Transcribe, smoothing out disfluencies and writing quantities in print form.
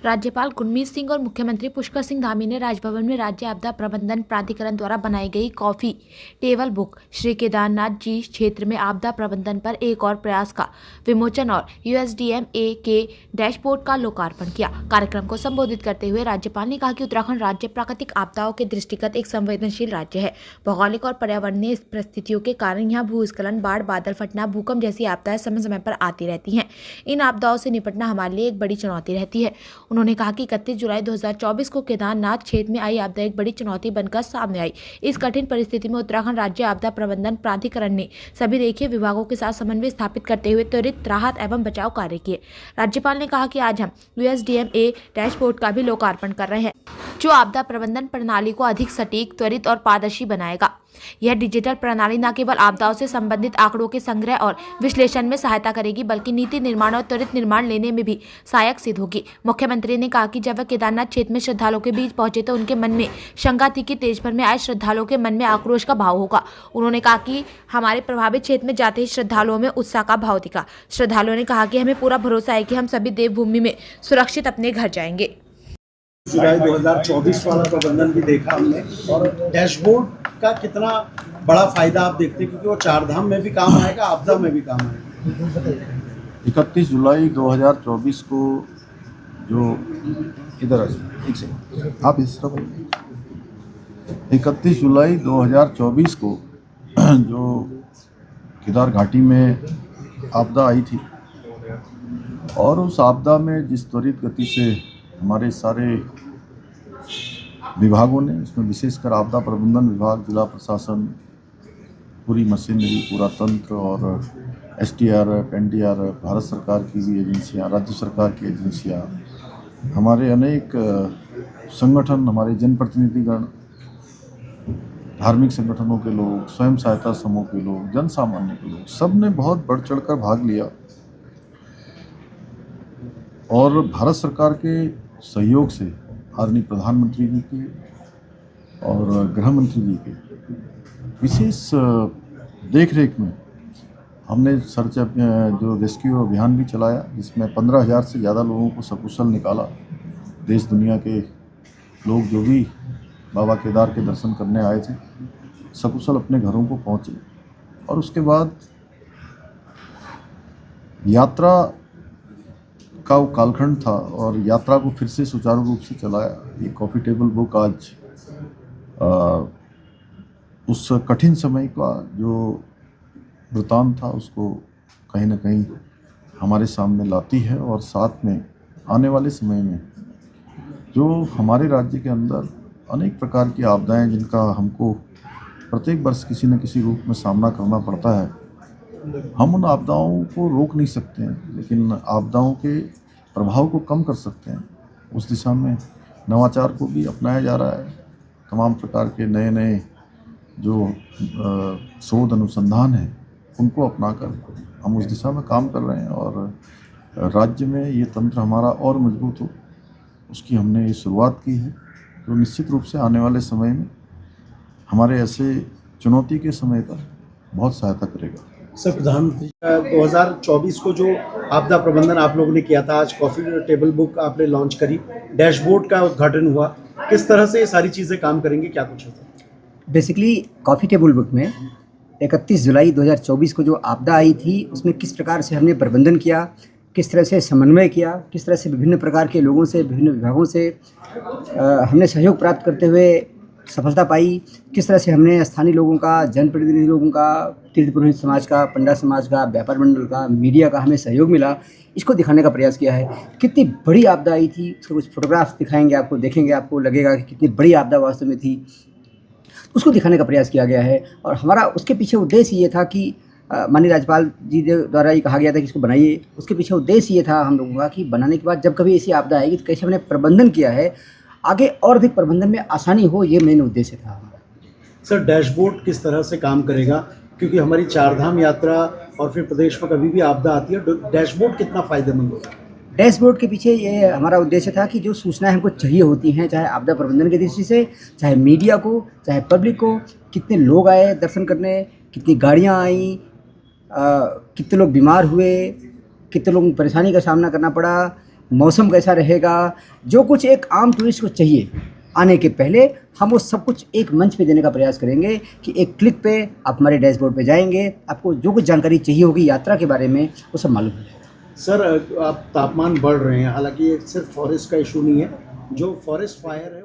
राज्यपाल गुरमीत सिंह और मुख्यमंत्री पुष्कर सिंह धामी ने राजभवन में राज्य आपदा प्रबंधन प्राधिकरण द्वारा बनाई गई coffee table book Shri Kedarnath ji क्षेत्र में आपदा प्रबंधन पर एक और प्रयास का विमोचन और USDMA के डैशबोर्ड का लोकार्पण किया। कार्यक्रम को संबोधित करते हुए राज्यपाल ने कहा कि उत्तराखंड राज्य प्राकृतिक आपदाओं के दृष्टिगत एक संवेदनशील राज्य है। भौगोलिक और पर्यावरणीय परिस्थितियों के कारण यहाँ भूस्खलन, बाढ़, बादल फटना, भूकंप जैसी आपदाएं समय समय पर आती रहती हैं। इन आपदाओं से निपटना हमारे लिए एक बड़ी चुनौती रहती है। उन्होंने कहा कि 31 जुलाई 2024 को केदारनाथ क्षेत्र में आई आपदा एक बड़ी चुनौती बनकर सामने आई। इस कठिन परिस्थिति में उत्तराखंड राज्य आपदा प्रबंधन प्राधिकरण ने सभी रेखीय विभागों के साथ समन्वय स्थापित करते हुए त्वरित राहत एवं बचाव कार्य किए। राज्यपाल ने कहा कि आज हम USDMA डैशबोर्ड का भी लोकार्पण कर रहे हैं, जो आपदा प्रबंधन प्रणाली को अधिक सटीक, त्वरित और पारदर्शी बनाएगा। यह डिजिटल प्रणाली न केवल आपदाओं से संबंधित आंकड़ों के संग्रह और विश्लेषण में सहायता करेगी, बल्कि नीति निर्माण और त्वरित निर्माण लेने में भी सहायक सिद्ध होगी। मुख्यमंत्री ने कहा कि जब वह केदारनाथ क्षेत्र में श्रद्धालुओं के बीच पहुंचे तो उनके मन में शंका थी कि देश भर में आए श्रद्धालुओं के मन में आक्रोश का भाव होगा। उन्होंने कहा कि हमारे प्रभावित क्षेत्र में जाते ही श्रद्धालुओं में उत्साह का भाव दिखा। श्रद्धालुओं ने कहा कि हमें पूरा भरोसा है कि हम सभी देवभूमि में सुरक्षित अपने घर जाएंगे। जुलाई 2024 वाला प्रबंधन भी देखा हमने, और डैशबोर्ड का कितना बड़ा फायदा आप देखते हैं, क्योंकि वो चार धाम में भी काम आएगा, आपदा में भी काम आएगा। 31 जुलाई 2024 को जो इधर एक सेकंड आप इस तरफ 31 जुलाई 2024 को जो केदार घाटी में आपदा आई थी, और उस आपदा में जिस त्वरित गति से हमारे सारे विभागों ने, इसमें विशेषकर आपदा प्रबंधन विभाग, जिला प्रशासन, पूरी मशीनरी, पूरा तंत्र और SDRF, NDRF, भारत सरकार की भी एजेंसियां, राज्य सरकार की एजेंसियां, हमारे अनेक संगठन, हमारे जनप्रतिनिधिगण, धार्मिक संगठनों के लोग, स्वयं सहायता समूह के लोग, जन सामान्य के लोग, सब ने बहुत बढ़ चढ़ कर भाग लिया। और भारत सरकार के सहयोग से आदरणीय प्रधानमंत्री जी के और गृह मंत्री जी के विशेष देखरेख में हमने सर्च जो रेस्क्यू अभियान भी चलाया, जिसमें 15,000 से ज़्यादा लोगों को सकुशल निकाला। देश दुनिया के लोग जो भी बाबा केदार के दर्शन करने आए थे, सकुशल अपने घरों को पहुँचे। और उसके बाद यात्रा का वो कालखंड था और यात्रा को फिर से सुचारू रूप से चलाया। ये कॉफ़ी टेबल बुक आज उस कठिन समय का जो वृतांत था उसको कहीं ना कहीं हमारे सामने लाती है, और साथ में आने वाले समय में जो हमारे राज्य के अंदर अनेक प्रकार की आपदाएं, जिनका हमको प्रत्येक वर्ष किसी न किसी रूप में सामना करना पड़ता है, हम उन आपदाओं को रोक नहीं सकते हैं, लेकिन आपदाओं के प्रभाव को कम कर सकते हैं। उस दिशा में नवाचार को भी अपनाया जा रहा है। तमाम प्रकार के नए नए जो शोध अनुसंधान हैं, उनको अपनाकर हम उस दिशा में काम कर रहे हैं, और राज्य में ये तंत्र हमारा और मजबूत हो, उसकी हमने ये शुरुआत की है, जो निश्चित रूप से आने वाले समय में हमारे ऐसे चुनौती के समय पर बहुत सहायता करेगा। सर, प्रधानमंत्री 2024 को जो आपदा प्रबंधन आप लोगों ने किया था, आज कॉफी टेबल बुक आपने लॉन्च करी, डैशबोर्ड का उद्घाटन हुआ, किस तरह से ये सारी चीज़ें काम करेंगी, क्या कुछ है? बेसिकली कॉफ़ी टेबल बुक में 31 जुलाई 2024 को जो आपदा आई थी, उसमें किस प्रकार से हमने प्रबंधन किया, किस तरह से समन्वय किया, किस तरह से विभिन्न प्रकार के लोगों से, विभिन्न विभागों से हमने सहयोग प्राप्त करते हुए सफलता पाई, किस तरह से हमने स्थानीय लोगों का, जनप्रतिनिधि लोगों का, तीर्थ पुरोहित समाज का, पंडा समाज का, व्यापार मंडल का, मीडिया का हमें सहयोग मिला, इसको दिखाने का प्रयास किया है। कितनी बड़ी आपदा आई थी, उसके कुछ फोटोग्राफ्स दिखाएंगे आपको, देखेंगे, आपको लगेगा कि कितनी बड़ी आपदा वास्तव में थी, उसको दिखाने का प्रयास किया गया है। और हमारा उसके पीछे उद्देश्य ये था कि माननीय राज्यपाल जी द्वारा ये कहा गया था कि इसको बनाइए, उसके पीछे उद्देश्य ये था हम लोगों का कि बनाने के बाद जब कभी ऐसी आपदा आएगी तो कैसे हमने प्रबंधन किया है, आगे और अधिक प्रबंधन में आसानी हो, ये मेन उद्देश्य था हमारा। सर, डैशबोर्ड किस तरह से काम करेगा, क्योंकि हमारी चारधाम यात्रा और फिर प्रदेश में कभी भी आपदा आती है, डैशबोर्ड कितना फ़ायदेमंद होगा? डैशबोर्ड के पीछे ये हमारा उद्देश्य था कि जो सूचनाएं हमको चाहिए होती हैं, चाहे आपदा प्रबंधन की दृष्टि से, चाहे मीडिया को, चाहे पब्लिक को, कितने लोग आए दर्शन करने, कितनी गाड़ियाँ आई, कितने लोग बीमार हुए, कितने लोगों को परेशानी का सामना करना पड़ा, मौसम कैसा रहेगा, जो कुछ एक आम टूरिस्ट को चाहिए आने के पहले, हम वो सब कुछ एक मंच पे देने का प्रयास करेंगे कि एक क्लिक पे आप हमारे डैशबोर्ड पे जाएंगे, आपको जो कुछ जानकारी चाहिए होगी यात्रा के बारे में वो सब मालूम हो जाएगा। सर, आप तापमान बढ़ रहे हैं, हालांकि ये सिर्फ फॉरेस्ट का इशू नहीं है, जो फॉरेस्ट फायर है